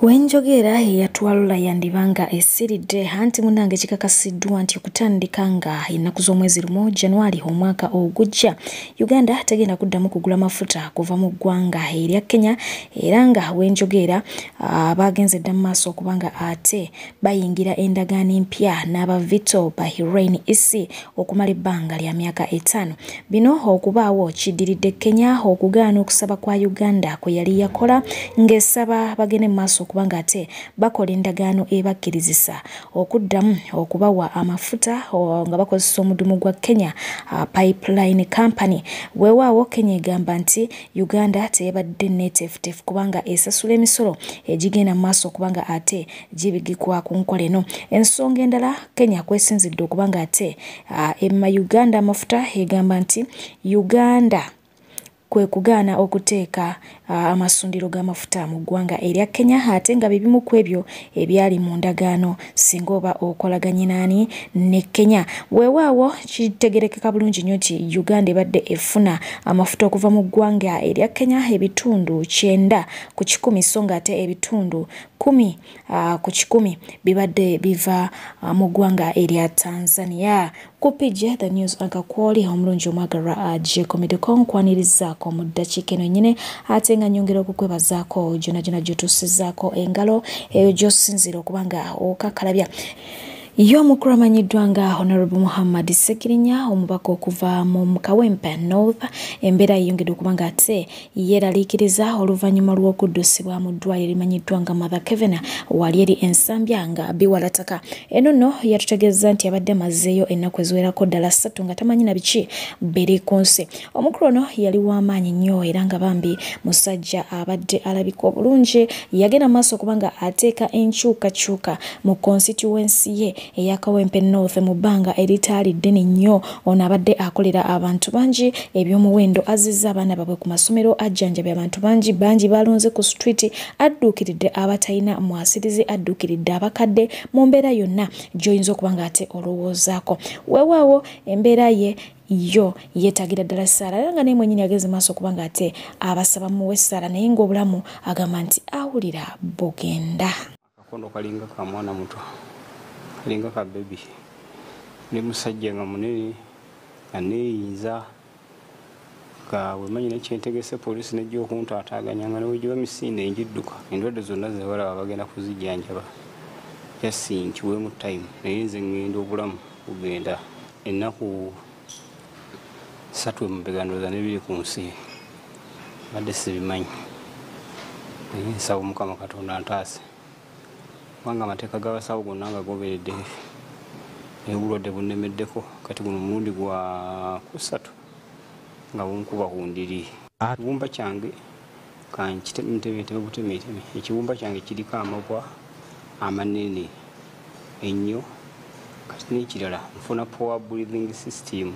Wenjogera yatwalula yandibanga esiridde anti munange kikakasiddwa nti okutandika nga ennaku z'omwezi 1 January omwaka ogujja Uganda tegenda kuddamu kugula mafuta kuva mu ggwanga erya Kenya era nga wenjogera bagenze dda mu maaso okubanga ate bayingira endagaano empya n'abavito Bahrain isi okumala ebbanga lya myaka 5 bino okubaawo kiddiridde Kenya okugaana okusaba kwa Uganda kwe yali yakola ng'esaba bagende mu maaso kubanga ate bakola endagaano ebakkirizisa okuddamu okubawa amafuta nga bakozesa omudumu gwa Kenya Pipeline Company weewaawo Kenya egamba nti Uganda tebadde netefutefu kubanga esasula emisolo egigenda mu maaso kubanga ate gibigikwa ku nkola eno ensonga endala Kenya kwesinzidde okubanga ate emma Uganda amafuta egamba nti Uganda kwe kugaana okuteeka amasundiro g'amafuta mu ggwanga erya Kenya ate nga bibimu ku ebyo ebyali mu ndagaano singa oba okolaganye nani ne Kenya weewaawo kitegerekeka bulungi nnyo nti Uganda ebadde efuna amafuta okuva mu ggwanga erya Kenya ebitundu 9 ku 10 so nga ate ebitundu 10 ku 10 bibadde biva mu ggwanga erya Tanzania kupije the news akakwoli omulungi omwagalwa agyekomedeko nkwanirizaako mu ddakiika eno nyine ate nga nyongera okukwebazaako gyonna gyotusizaako engalo eyo gy'osinzira okubanga okakalabya y'omukulu amanyiddwa nga Honorable Muhammad Sekirinya omubaka okuva mu Kawempe North embeera yeyongedde okubanga ate yeeraliikiriza oluvannyuma lw'okuddusibwa mu ddwaliro limanyiddwa nga Mother Kevena wali eri ensambya nga biwalataka eno nno yatutegeeza nti abadde amazeeyo ennaku eziwerako ddala 3 nga tamanyi na biki biri ku nsi omukulu ono yali w'amaanyi nnyo era nga bambi musajja abadde alabika obulungi yagenda maaso okubanga ateeka enkyukakyuka mu constituency ye eya Kawempe North mu bbanga eritaali ddene nnyo ono abadde akolera abantu bangi ebyomuwendo azizza abaana babwe ku masomero ajjanjabya abantu bangi balonze ku street adduukiridde abatalina mwasirizi adduukiridde abakadde mu mbeera yonna gy'oyinza okubanga ate olowoozaako weewaawo embeera ye yo yeetagira ddala essaala era nga naye mwennyini ageze maaso okubanga ate abasaba muwe essaala naye ng'obulamu agamba nti awulira bugenda akakondo kalinga ka mwana muto kalinga ka baby ne musajja nga munene aneeyinza nga wemanyi nekyentegese poliisi nejja okuntaataaganya nga newegiba misinde enjidduka endwadde zonna zebalaba bagenda kuzijjanjaba jasinkiwemu time naye nze ngenda obulamu bugenda ennaku 3 emabegandooza nebiri ku nsi badde sibimanyi naye nsaba Mukama Katonda ntaase kubanga amateeka g'abasawo gonna nga goberedde obulwadde bunnemeddeko kati guno mulundi gwa 3 nga bunkuba ku ndiri ekibumba kyange kankiteme butemeeteme ekibumba kyange kiriko amabwa amanene ennyo kati n'ekirala nfuna power breathing system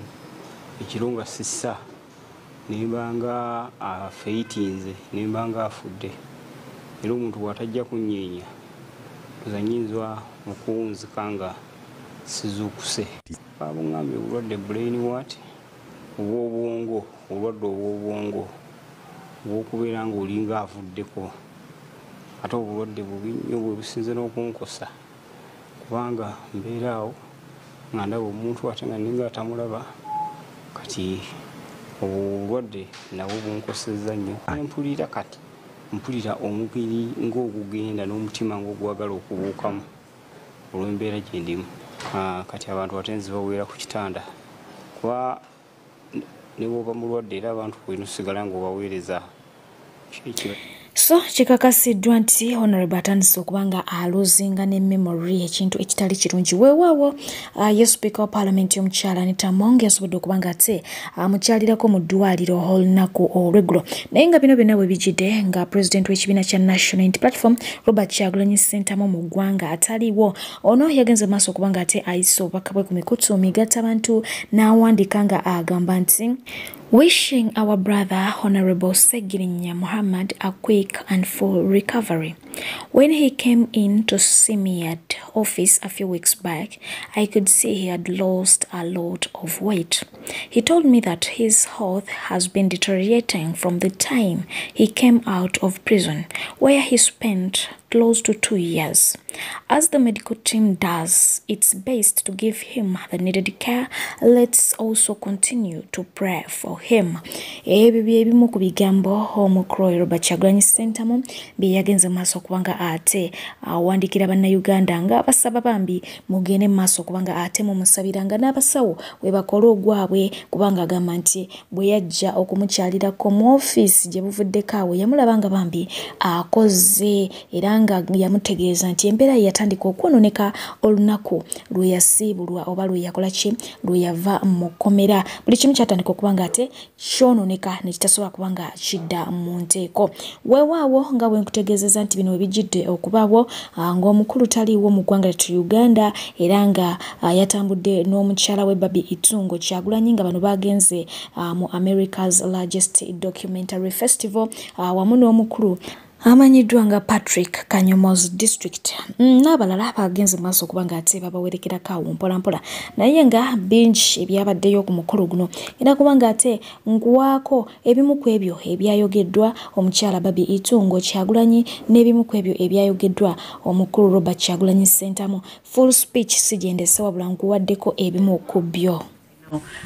ekirunga sissa nembanga afeitinze nembanga afudde era omuntu bw'atajja kunyeenya zanyinzwa mukuwunzika nga sizuukuse babuŋŋambye obulwadde brain what obw'obwongo obulwadde obw'obwongo obw'okubeera ng'olinga avuddeko ate obulwadde bubi nnyo bwe businze n'okunkosa kubanga mbeeraawo nga ndaba omuntu ate nga ninga atamulaba kati obulwadde nabwo bunkosezza nnyo mpulira kati mpulira omubiri ng'ogugenda n'omutima ng'ogwagala okubuukamu olw'embeera gye ndimu kati abantu batenzi baweera ku kitanda kuba ne bw'oba mulwadde era abantu kulina osigala ng'obaweereza so kikakasiddwa nti Honorable atandise okubanga aluzinga ne memory ekintu ekitali kirungi weewaawo ye Speaker wa Parliament y'omukyala Anita Monge yasobodde okubanga ate amukyalirako mu ddwaliro olunaku olw'eggulo naye nga bino byonna bwe bijjidde nga President w'ekibiina kya National Unity Platform Robert Kyagulanyi Ssentamu mu ggwanga ataliiwo ono yagenze maaso okubanga ate ayise obubaka bwe ku mikutu migattabantu n'awandiika nga agamba nti wishing our brother Honorable Sekirinya Muhammad a quick and full recovery. When he came in to see me at office a few weeks back, I could see he had lost a lot of weight. He told me that his health has been deteriorating from the time he came out of prison, where he spent close to 2 years. As the medical team does its best to give him the needed care, let's also continue to pray for him. Ebimu ku bigambo omukulu Bakyekoze Center byeyagenze maaso kubanga ate awandikira bannayuganda nga abasaba bambi mugende maaso kubanga ate mumusabiranga n'abasawo we bakola ogwabwe kubanga agamba nti bwe yajja okumukyalirako mu office gye buvuddeko awo yamulabanga bambi akoze era nga yamutegeeza nti embeera yatandika okwononeka olunaku lwe yasiibulwa oba lwe yakola ki lwe yava mu kkomera. Buli kimu kyatandika okubanga ate kyononeka ne kitasobola kubanga kidda mu nteeko. Weewaawo nga bwe nkutegeezeza nti bino ebijjidde okubaawo ng'omukulu taliiwo mu ggwanga lyattu Uganda era nga yatambudde n'omukyala we Barbie Kyagulanyi nga bano bagenze mu America's largest documentary festival wamu n'omukulu amanyiddwa nga Patrick Kanyomozi district n'abalala bagenze maaso kubanga ate babawerekerako awo mpolampola naye nga bingi ebyabaddeyo ku mukolo guno era kubanga ate nkuwaako ebimu ku ebyo ebyayogeddwa omukyala Barbie Kyagulanyi n'ebimu ku ebyo ebyayogeddwa omukulu Robert Kyagulanyi Ssentamu. Full speech sigendese wabula nkuwaddeko ebimu ku byo.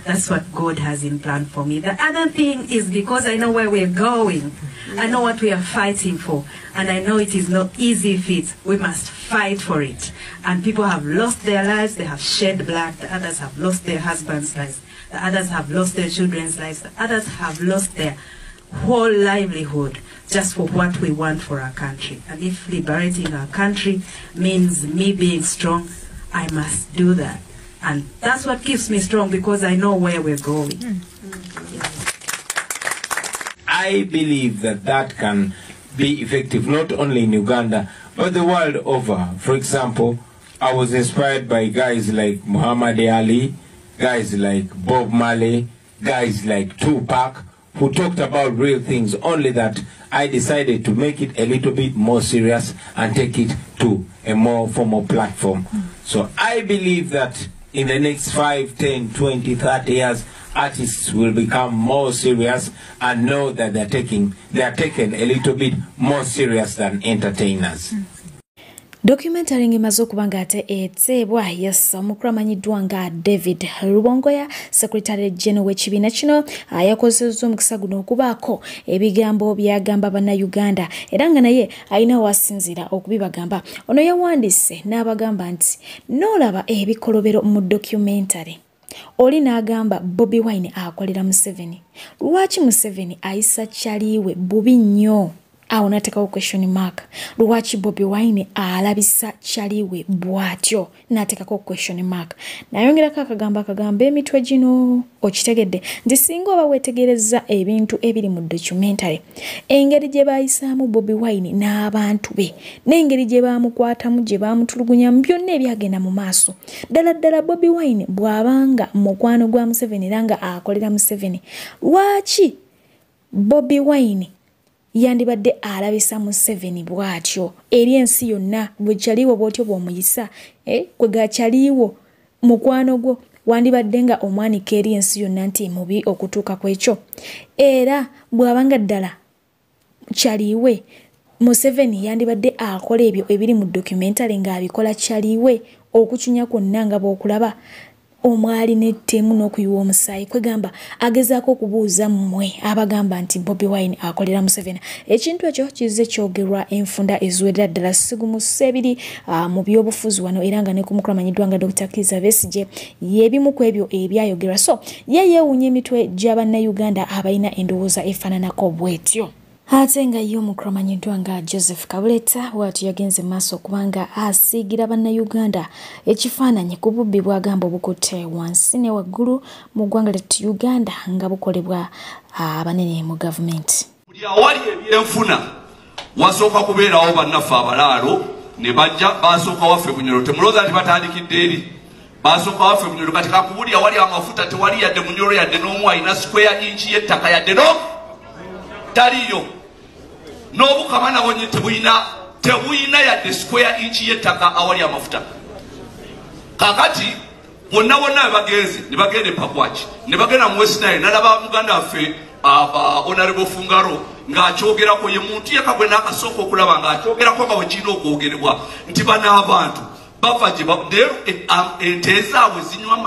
That's what God has in plan for me. The other thing is because I know where we're going. I know what we are fighting for. And I know it is not easy feat. We must fight for it. And people have lost their lives. They have shed blood. The others have lost their husbands' lives. The others have lost their children's lives. The others have lost their whole livelihood just for what we want for our country. And if liberating our country means me being strong, I must do that. And that's what keeps me strong because I know where we're going. I believe that that can be effective not only in Uganda but the world over. For example, I was inspired by guys like Muhammad Ali, guys like Bob Marley, guys like Tupac, who talked about real things, only that I decided to make it a little bit more serious and take it to a more formal platform. So I believe that in the next 5, 10, 20, 30 years, artists will become more serious and know that they are taken a little bit more serious than entertainers. Documentary ngemaze okubanga ate eteebwa yassa omukulu amanyiddwa nga David Rubongoya, Secretary General w'ekibiina kino yakozesezza omukisa guno okubaako ebigambo byagamba bannayuganda era nga naye alina wasinzira okubibagamba. Ono yawandiise n'abagamba nti n'olaba ebikolobero mu documentary oli n'agamba Bobi Wine akolera Museveni. Lwaki Museveni ayisa kyaliwe bubi nnyo? Awo natekawo question mark. Lwaki Bobi Wine alabisa kyaliwe bwatyo? Natekako question mark. Nayongerako akagamba emitwe gino okitegedde nti singa oba wetegereza ebintu ebiri mu documentary, engeri gye bayisaamu Bobi Wine n'abantu be n'engeri gye bamukwatamu gye bamutulugunyamu byonna ebyagenda mu maaso. Ddala Bobi Wine bw'abanga mukwano gwa Museveni era nga akolera Museveni, lwaki Bobi Wine yandibadde alabisa Museveni bwatyo eri ensi yonna bwe kyaliwo bwotyo bw'omuyisa kwe gakyaliwo mukwano gwo wandibadde nga omwanika eri ensi yonna nti mubi okutuuka kwekyo. Era bw'abanga ddala kyaliwe Museveni yandibadde akola ebyo ebiri mu documentary ng'abikola kyaliwe okucunya kwonna nga bw'okulaba omwali n'ettemu n'okuyiwa omusaayi kwegamba agezaako okubuuza mmwe abagamba nti Bobi Wine akolera Museveni. Ekintu ekyo kizze kyogerwa enfunda eziwerera ddala sigumu ssebiri mu byobufuzi wano era nga ne ku mukulu amanyiddwa nga Dr. Kizza Besigye y'ebimu ku ebyo ebyayogerwa. So ye yeewuunya emitwe gy'abannayuganda abalina endowooza efaananako bwetyo. Ate nga ye omukulu amanyiddwa nga Joseph Kabuleta bw'atyo yagenze maaso kubanga asiigira bannayuganda ekifaananyi ku bubbi bw'agamba obukutte wansi ne waggulu mu ggwanga lyattu Uganda nga bukolebwa abanene mu gavumenti. Buli awali ebyenfuna wasooka kubeerawo bannaffe abalaalo ne bajja basooka waffe Bunyoro. Temulowooza nti batandikidde eri, basooka waffe Bunyoro. Kati kakubuli awali amafuta tewali yadde Bunyoro yadde n'omu alina square inch y'ettaka yadde no taliyo. N'obukama nabwo nye tebulina tebuyina yadde square inch y'ettaka awali amafuta. Kakati bonna bonna bagenze ne bagenda Pakwach ne bagenda mu West Nile nalaba muganda waffe Honorable Fungaro ng'akyogerako ye muntu yakagwe n'akasooka okulaba ng'akyogerako nga bwe kirina okwogerebwa nti bano abantu bava gye ente ezaabwe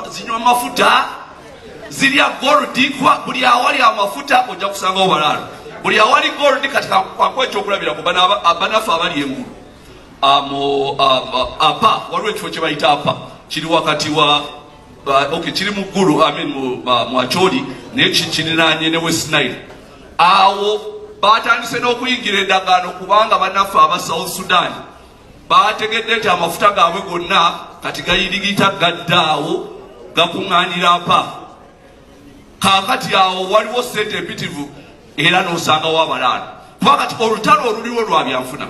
zinywa mafuta zirya gold kwa buli awali amafuta ojja kusangawo balaalo buli awali gold kati kakwa ekyokulabirako banafe abali engulu apa waliwo ekifo kye bayita apa kiri wakati wa kiri mu ggulu mu Acholi naye kirinanye ne West Nile. Awo batandise n'okuyingira endagaano kubanga bannaffe aba South Sudan bategedde nti amafuta gaabwe gonna kati gayirigita gaddaawo gakuŋŋaanira apa. Kaakati awo waliwo ssente empitivu era n'osangawo abalaalo kuba kati olutalo oluliwo lwa byanfuna.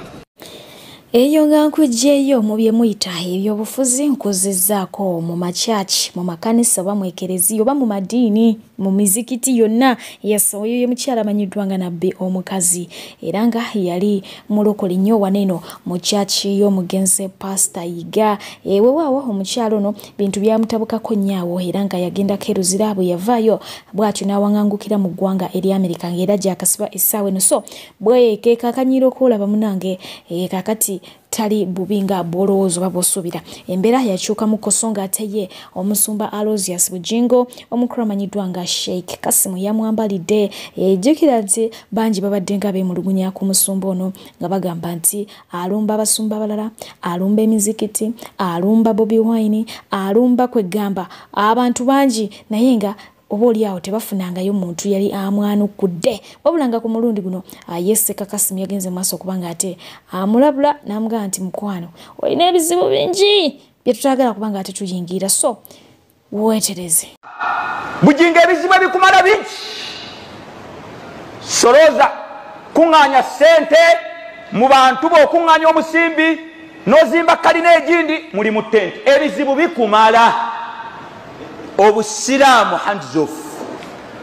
Eyo nga nkujjeeyo mu bye muyita ebyobufuzi nkozezzaako mu makyaki mu makanisa oba mu ekereziya oba mu madiini mu mizikiti yonna. Yes, oyo ye mukyala amanyiddwa nga nabbi omukazi era nga yali mulokole nnyo waneeno mu kyaki y'omugenzi Pastor Yiga. Weewaawo omukyala ono bintu byamutabukako nnyo era nga yagendako eruzira bwe yavaayo bw'atyo n'awaŋŋangukira mu ggwanga eri Amerika ng'era gy'akasiba essaawa eno. So bwekekakanyira okulaba munange kakati tali bubi nga bolowooza oba bw'osuubira. Embeera yakyuka mu koso ng'ate ye omusumba Aloysius Bugingo omukulu amanyiddwa nga Sheikh Kasimu yamwambalidde. Ejjukira nti bangi babadde nga beemulugunya ku musumba ono nga bagamba nti alumba abasumba abalala, alumba emizikiti, alumba Bobi Wine, alumba kwegamba abantu bangi naye nga oba oliawo tebafunangayo muntu yali amwanukudde wabula nga ku mulundi guno Yeseka Kasimu yagenze maaso okubanga ate amulabula n'amugamba nti mukwano olina ebizibu bingi bye tutagala kubanga ate tuyingira. So weetereze Bugingo ebizibu ebikumala bingi soloza kuŋŋaanya ssente mu bantu b'okuŋŋaanya omusimbi n'ozimba kalina egindi muli mu ttente ebizibu bikumala. Obusiraamu hands off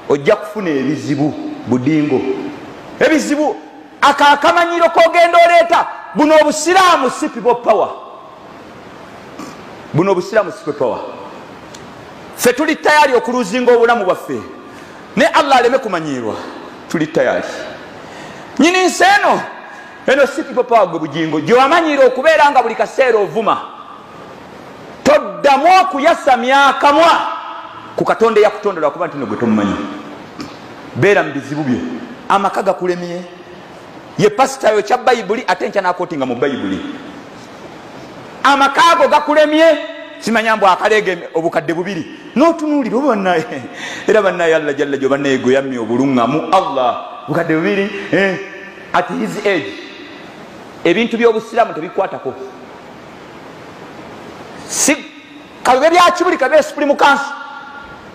ojja kufuna ebizibu Bugingo ebizibu akakamanyiro kogenda oleeta buno obusiraamu si people power buno obusiraamu si people power. Ffe tuli tayali okuluzinga obulamu bwaffe ne Allah aleme kumanyirwa tuli tayali. Nyini nsi eno si people power gwe Bugingo gyewamanyira okubeera nga buli kaseera ovuma toddamu okuyasamya akamwa ku Katonda yakutondera kuba nti gwe tomumanyi. Beera mu bizibu byo amaka gakulemye ye pasitayo kya Bayibuli ate nkya n'akootinga mu Bayibuli amaka ago gakulemye simanya mbu akaleege obukadde bubiri n'otunuulira oba bannaye era bannaye Allah jalla jo bannaye gwe yammye obuluŋŋamu Allah bukadde bubiri at his age ebintu by'obusiraamu tebikwatako si kabe byakibuli kabe supreme council.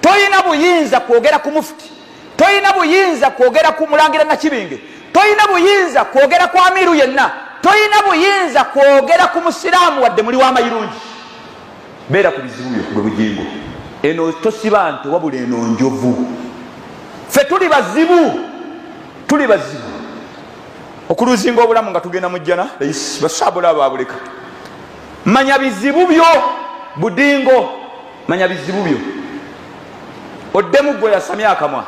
Toyina buyinza kwogera ku mufti, toyina buyinza kwogera ku mulangira Nakibinge, toyina buyinza kwogera ku amiru yenna, toyina buyinza kwogera ku musiraamu wadde muli w'amayirungi. Beera ku bizibu byo gwe Bugingo eno tosiba nti wabula eno njovu. Ffe tuli bazibu okuluzinga obulamu nga tugenda mu jjana basaabula abaabuleka. Manya bizibu byo Bugingo, manya bizibu byo oddemu gwe yasamya akamwa.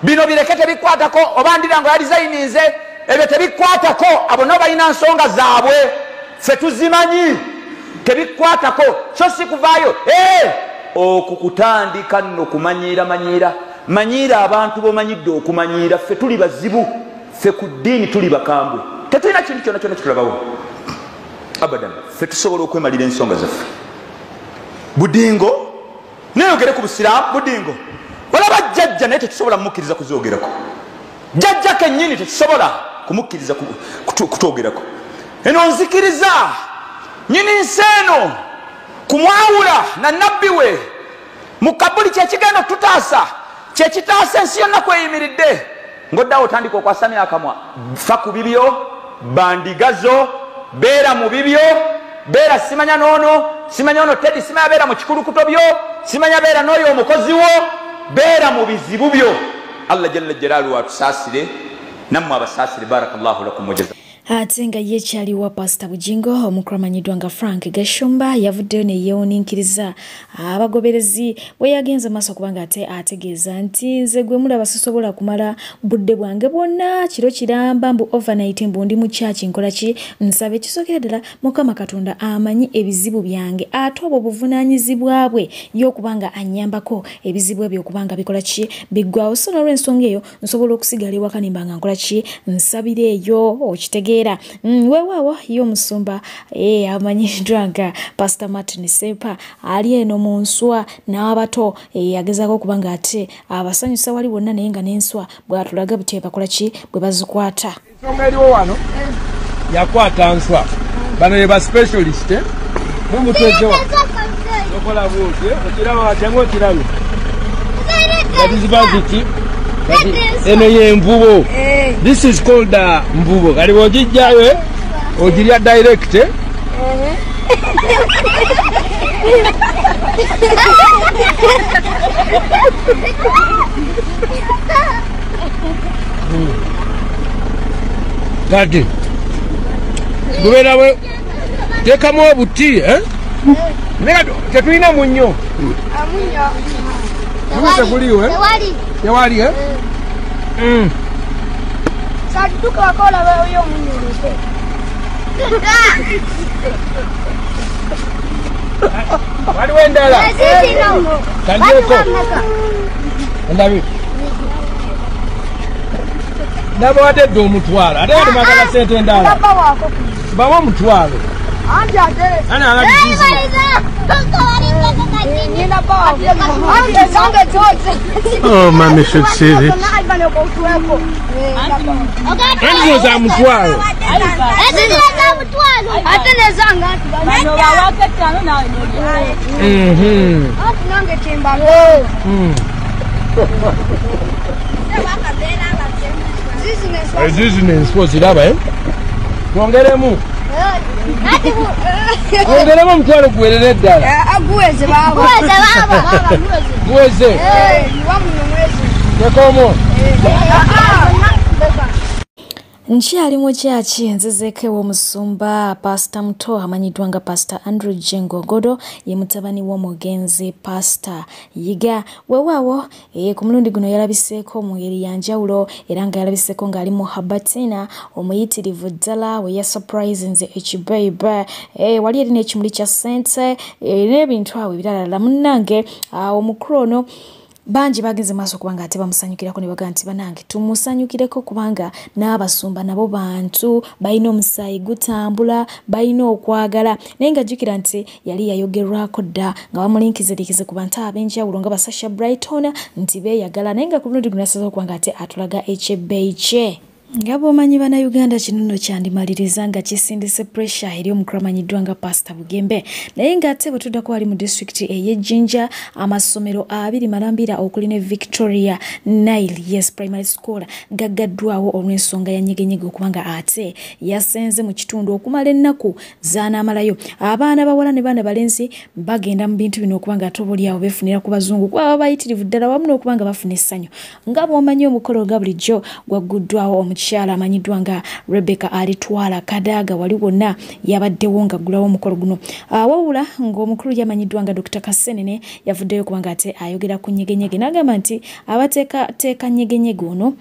Bino bireke tebikwatako oba ndira ngo yalizayininze ebyo tebikwatako abo nabo balina nsonga zaabwe ffe tuzimanyi tebikwatako so si kuvaayo okukutandika nno kumanyira abantu bomanyidde okumanyira. Ffe tuli bazibu, ffe ku ddiini tuli bakambwe tetulina kintu kyonna kitulabawo abadan. Ffe tusobola okwemalira ensonga zaffe. Bugingo neyogere ku busiraamu Bugingo olaba jjajja naye tetusobola kumukkiriza kuzoogerako. Jjajja kennyini tetusobola kumukkiriza kutwogerako. Eno nzikiriza nyini nsi eno kumwawula na nabbi we mu Kabuli kyekigenda okututaasa kyekitaasa ensi yonna kweyimiridde ng'oddawo otandika okwasamya akamwa. Fa ku bibyo bandigazo beera mu bibyo beera simanya n'ono simanya ono Teddy simanya beera mu kikulukuto byo simanya beera n'oyo omukozi wo beera mu bizibu byo. Allah jalla jalaaluhu atusaasire nammwe abasaasire. Barakallahu lakum wa jazakum. ate nga ye kyaliwa Pastor Bugingo omukramanyidwa nga Frank Gashumba yavuddeyo ne yeewuniikiriza abagoberezi bwe yagenze maaso kubanga ate ategeeza nti nze gwe mulaba sisobola kumala budde bwange bwonna kiro kiramba mbu overnight mbu ndi mu church nkola ki nsabe kisookera ddala Mukama Katonda amanyi ebizibu byange ate obwo buvunaanyizibwa bwe y'okubanga anyambako ebizibu ebyo okubanga bikola ki biggwawo so n'olw'ensonga eyo nsobola okusigala ewaka nimba nga nkola ki nsabira eyo okitegeera weewaawo yo musumba amanyiddwa nga Pastor Martin Sepa ali eno mu nswa n'abato agezaako okubanga ate abasanyusa wali bonna naye nga n'enswa bw'atulaga butya bakola ki bwe bazikwata ensonga eriwo wano yakwata nswa bano ye ba specialist mumutezewa okola buti okiraba atyangu okirabye yadizibaziki eno ye mvubo this is called mvubo kali bwogijjayo ogirya direct kati gubeera bwe teekamu obuti naye tetulina munnyo teguliwe tewali waliwo endala kandyeko endabi nabawadedde omutwalo ate atemagala sente endala bawa omutwalo Oh, mommy should see this. ongeremu omutwalo guwerera eddala guweze tekomo nkyali mu kyaki nzizeko ew'omusumba Pastor muto amanyiddwa nga Pastor Andrew Jengogodo ye mutabani w'omugenzi Pastor Yiga weewaawo ku mulundi guno yalabiseeko mu ngeri ya njawulo era nga yalabiseeko ng'ali mu habatina omuyitirivu ddala we ya surprise nze ekibeibe wali erina ekimuli kya ssente n'ebintu awo ebirala munnange omukulu ono banji bagenze maaso kubanga ate bamusanyukirako ne baga nti banange tumusanyukireko kubanga n'abasumba nabo bantu balina omusaayi gutambula balina okwagala naye nga jjukira nti yali yayogerwako dda nga bamulinkizirikize ku bantu ab'enjawulo nga Basasha Brighton nti beeyagala naye nga ku lundi guno asazeeko kubanga ate atulaga ekyebbeeyi kye nga bw'omanyi bannayuganda kino nno kyandimaliriza nga kisindise pressure eri omukulamanyiddwa nga Pastor Bugembe naye ng'ate bwe tuddako wali mu disitulikiti ey'Ejjinja amasomero 2 malambira okuli ne Victoria Nile Primary School gaggaddwawo olw'ensonga ya nyegenyege okubanga ate yasenze mu kitundu okumala ennaku zaanaamalayo abaana bawala ne baana balenzi bagenda mu bintu bino okubanga ate oboolyawo beefunira ku bazungu kuba bayitirivu ddala wamu n'okubanga bafuna essanyu nga bw'omanyi omukolo nga bulijjo gwaguddwawo omukyala amanyiddwa nga Rebecca alitwala Kadaga wali wonna yabaddewo nga gulawo omukolo guno wabula ng'omukulu yamanyiddwa nga Dr. Kasenene yavuddeyo kubanga ate ayogera ku nyegenyege n'agamba nti abateekateeka nyegenyege ono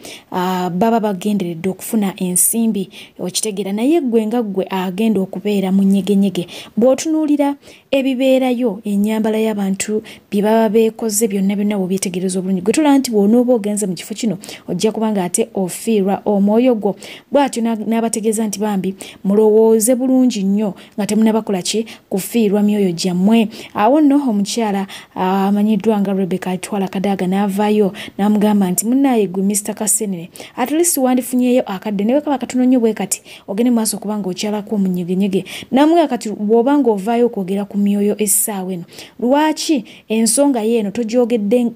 baba bagenderedde okufuna ensimbi okitegeera naye gwe nga gwe agenda okubeera mu nyegenyege bw'otunuulira ebibeerayo ennyambala y'abantu bye baba beekoze byonna byonna bw'obyetegereza obulungi gwe tulaba nti bw'onooba ogenze mu kifo kino ojja kubanga ate ofiirwa omwoyo gwo bw'atyo n'abategeeza nti bambi mulowooze bulungi nnyo nga temunabakola ki kufiirwa myoyo gyammwe awo nno omukyala amanyiddwa nga Rebecca atwala Kadaga n'avaayo n'amugamba nti munnaaye gwe Mr. Kasenene at least wandifunyeeyo akadde newe kaba katono nnyo bwe kati ogende mu maaso kubanga okyalako omunyegenyege namwe kati bw'oba ng'ovaayo okwogera ku myoyo essaawa eno lwaki ensonga yeeno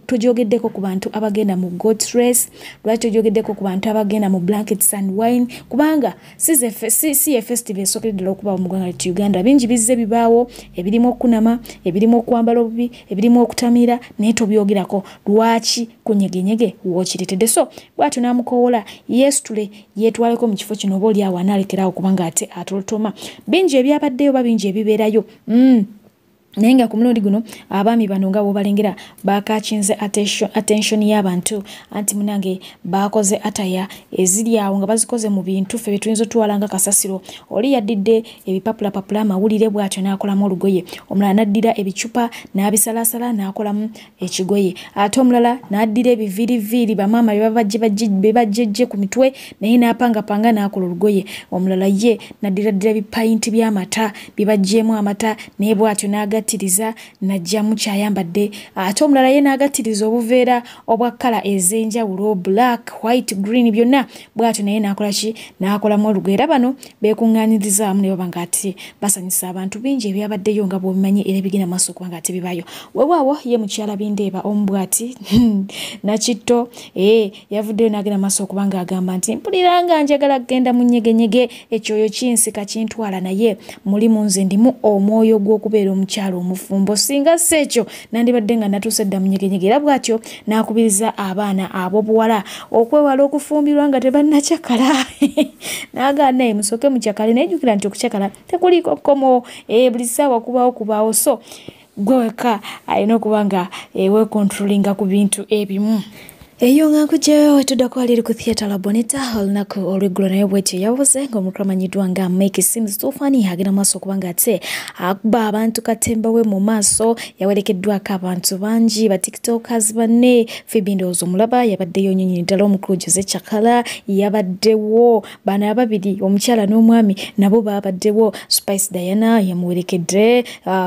tojogeddeko ku bantu abagenda mu goat race lwaki tojogeddeko ku bantu abagenda mu black markets and wine kubanga si festival esokedde okuba mu ggwanga ly'e Uganda bingi bizze bibaawo ebirimu okunama ebirimu okwambala obubi ebirimu okutamira naye tobyogerako lwaki kunyegenyege wookiretedde so bw'atyo n'amukoowola yeesitule yeetwaleko mu kifo kino oba oli awo anaalekerawo kubanga ate atolotoma bingi ebyabaddeyo oba bingi ebibeerayo naye nga ku mulundi guno abaami bano nga bw'obalengera baakakinze attention y'abantu anti munange baakoze ataya eziri awo nga bazikoze mu bintu ffe betuyinza otwala nga kasasiro oli yaddidde ebipapulapapula amawulire bw'atyo n'akolamu olugoye omulala n'addira ebicupa n'abisalasala n'akolamu ekigoye ate omulala n'addira ebiviiriviiri bamaama bebajjejje ku mitwe naye n'apangapanga n'akola olugoye omulala ye n'addiraddira bipayinti by'amata bibajjeemu amata naye bw'atyo n'agattiriza n'ajjamu kyayambadde ate omulala ye n'agattiriza obuveera obwa kkala ez'enjawulo black white green byonna bw'atyo naye n'akola ki n'akolamu olugoye era bano beekuŋŋaanyirizaamu ne baba nga ati basanyusa abantu bingi ebyabaddeyo nga bw'obimanyi era ebigenda maaso okuba nga ati bibaayo weewaawo ye mukyala bindeeba omu bw'ati nakitto yavuddeyo n'agenda maaso okuba nga agamba nti mpulira nga njagala kgenda mu nyegenyege ekyoyo kinsika kintwala naye mulimu nze ndimu omwoyo gw'okubeera omukyala omufumbo singa si ekyo nandibadde nga natuuse dda mu nyegenyege era bw'atyo n'akubiriza abaana ab'obuwala okwewala okufumbirwa nga tebannakyakala n'agamba naye musooke mukyakale naye jjukira nti okukyakala tekuliiko kkomo buli ssaawa kubaawo so gwe wekka alina okuba nga weekontrolinga ku bintu ebimu eyo nga nkugyeyo wetuddako ali eri ku theatre la bonita olunaku olweggulo naye bwetyo yabuze ng'omuntu amanyiddwa nga make sims tofani agenda maaso okuba nga ate akuba abantu katemba we mu maaso yawerekeddwako abantu bangi ba tiktokers banne Phoebe ndowooza omulaba yabaddeyo nyonyini ddala omukulu Jose Chakala yabaddewo bano ababiri omukyala n'omwami nabo babaddewo Spice Diana yamuwerekedde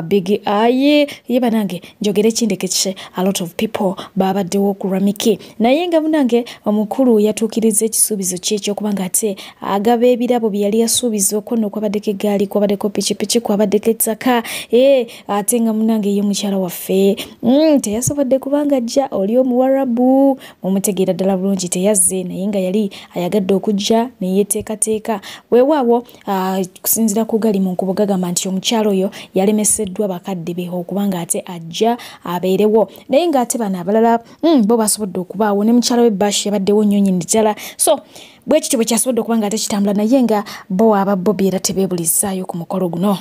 Big Eye ye banange njogere kindekekye a lot of people babaddewo ku Ramiki naye nga munange omukulu yatuukiriza ekisuubizo kye eky'okuba nga ate agaba ebirabo bye yali yasuubiza okwo n'okwabaddeko eggaali kwabaddeko pikipiki kwabaddeko ettaka ate nga munange ye mukyala waffe teyasobodde kubanga ajja oli omuwarabu mumutegeera ddala bulungi teyazze naye nga yali ayagadde okujja neyeteekateeka weewaawo kusinziira ku gali mu nkubo gagamba nti omukyala oyo yalemeseddwa bakadde be okuba nga ate ajja abeerewo naye ng'ate bano abalala bo basobodde okuba awo ne mukyala we Bash yabaddewo nnyonyini ddala so bwe kityo bwe kyasobodde okuba nga ate kitambula naye nga bo aba Bobi era tebeebulizaayo ku mukolo guno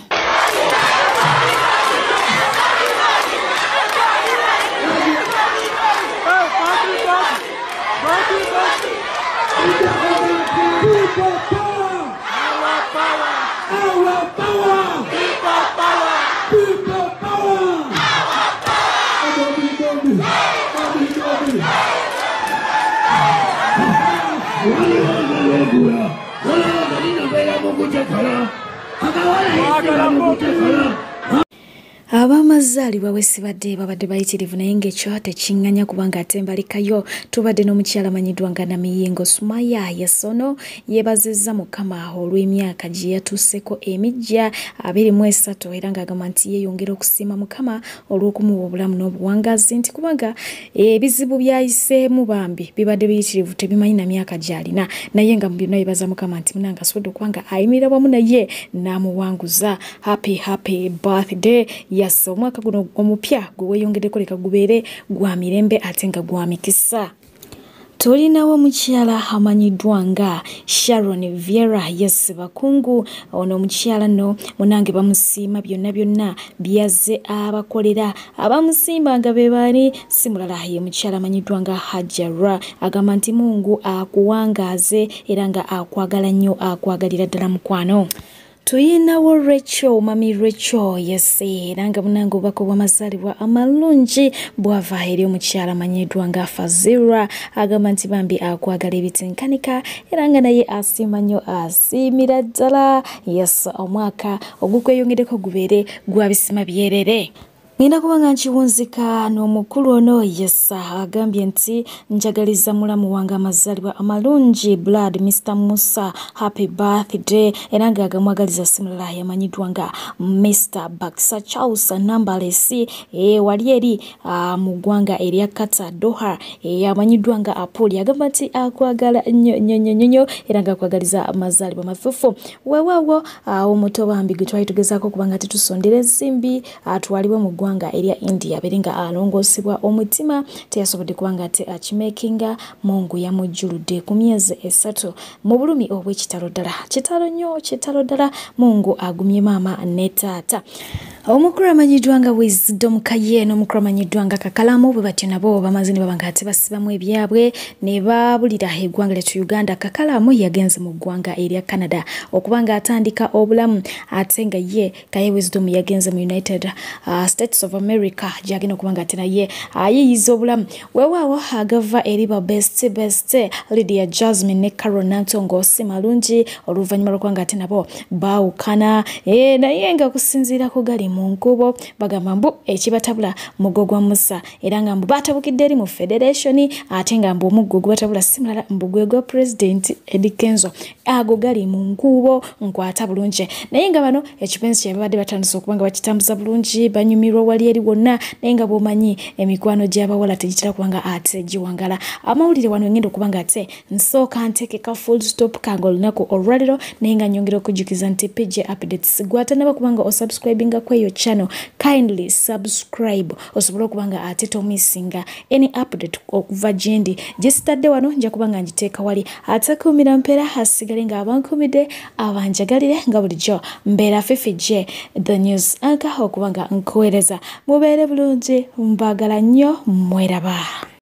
abamazaalibwa wesibadde babadde bayitirivu naye ng'ekyo tekiŋŋanya kubanga ate mbalikayo tubadde n'omukyala amanyiddwa nga Namiyingo Sumaya Yasono yeebazizza Mukama olw'emyaka gye yatuuseko emijja 23 era ng'agamba nti yeeyongera okusiima Mukama olw'okumuwa obulamu n'obuwangazi nti kubanga ebizibu byayiseemu bambi bibadde biyitirivu tebimanyi na myaka gy'alina naye nga mu byonna yeebaza Mukama nti munanga asobodde okuba nga ayimirira wamu naye n'amuwanguza happy birthday Yes, omwaka guno omupya gwe weeyongeddeko leka gubeere gwa mirembe ate nga gwa mikisa. Tulinawo mukyala amanyiddwa nga Sharon Viera yes bakungu ono omukyala no munange bamusiima byonna byaze abakolera abamusiima nga be bali simulala ye mukyala amanyiddwa nga Hajara agamba nti Mungu akuwangaze era nga akwagala nnyo akwagalira ddala mukwano. Tuyinawo Rachel, Mami Rachel, yes, nanga munango bako bw'amazaalibwa amalungi bwava eri omukyala amanyiddwa nga Fazira agamba nti bambi akwagala ebitenkanika era nga naye asiima nnyo asiimira ddala yes omwaka ogukweyongeddeko gubeere gwa bisima byerere. Ngenda kubanga nkiwunzika n'omukulu ono yesa agambye nti njagaliza mulamu wange amazaalibwa amalungi blood Mr. Musa happy birthday era nga agamwagaliza simulala yamanyiddwa nga Mr. Baksa Charles Nambalesi wali eri mu ggwanga erya Qatar Doha yamanyiddwa nga Apoli agamba nti akwagala nnyo era nga akwagaliza amazaalibwa mafufu weewawo omuto bambi gwe twali tugezaako kubanga tetusondera ensimbi atwalibwa mu ggwanga erya India beringa alongosibwa omutima teyasobodde kubanga ate akimakinga Mungu yamujjuludde ku myezi 3 mu bulumi obw'ekitalo ddala kitalo ddala Mungu agumye maama ne taata. Omukulu amanyiddwa nga Wisdom Kayeno omukulu amanyiddwa nga Kakalamu bwe batyo nabo bamazini babanga ate basibamu ebyabwe ne babulira eggwanga lyetu Uganda. Kakalamu yagenze mu ggwanga erya Canada okubanga atandika obulamu ate nga ye Kaye Wisdom yagenze mu United States of America gyagenda okubanga ate naye ayiyiza obulamu weewaawo agava eri ba best Lydia Jasmine ne Caro Nantongo si malungi oluvannyuma lw'okubanga ate nabo baawukana naye nga kusinziira ku gali mu nkubo bagamba mbu ekibatabula muggo gwa Musa era nga mbu batabukidde eri mu federation ate nga mbu omuggo gwatabula simulala mbu gwe gwa president Eddie Kenzo ago gali mu nkubo nkwata bulungi naye nga bano ekipensi kye babadde batandise okubanga bakitambuza bulungi banyumirwa wali eri wonna naye nga bwomanyi emikwano gy'abawala tegitera kubanga ate giwangala amawulire wano ngenda okubanga ate nsooka nteekeka full stop kango olunaku olwaliro naye nga nyongera okujjukiza nti PJ updates gwatanaba kubanga osubscribinga kweyo channel kindly subscribe osobola okubanga ate tomissinga any update okuva gyendi gyesitadde wano nja kubanga ngiteeka wali ate kumira mpeera hasigale nga abankumidde abanjagalire nga bulijjo mbeera fifije the news anka okubanga nkuweereza mubeere bulungi mbagala nnyo mweraba.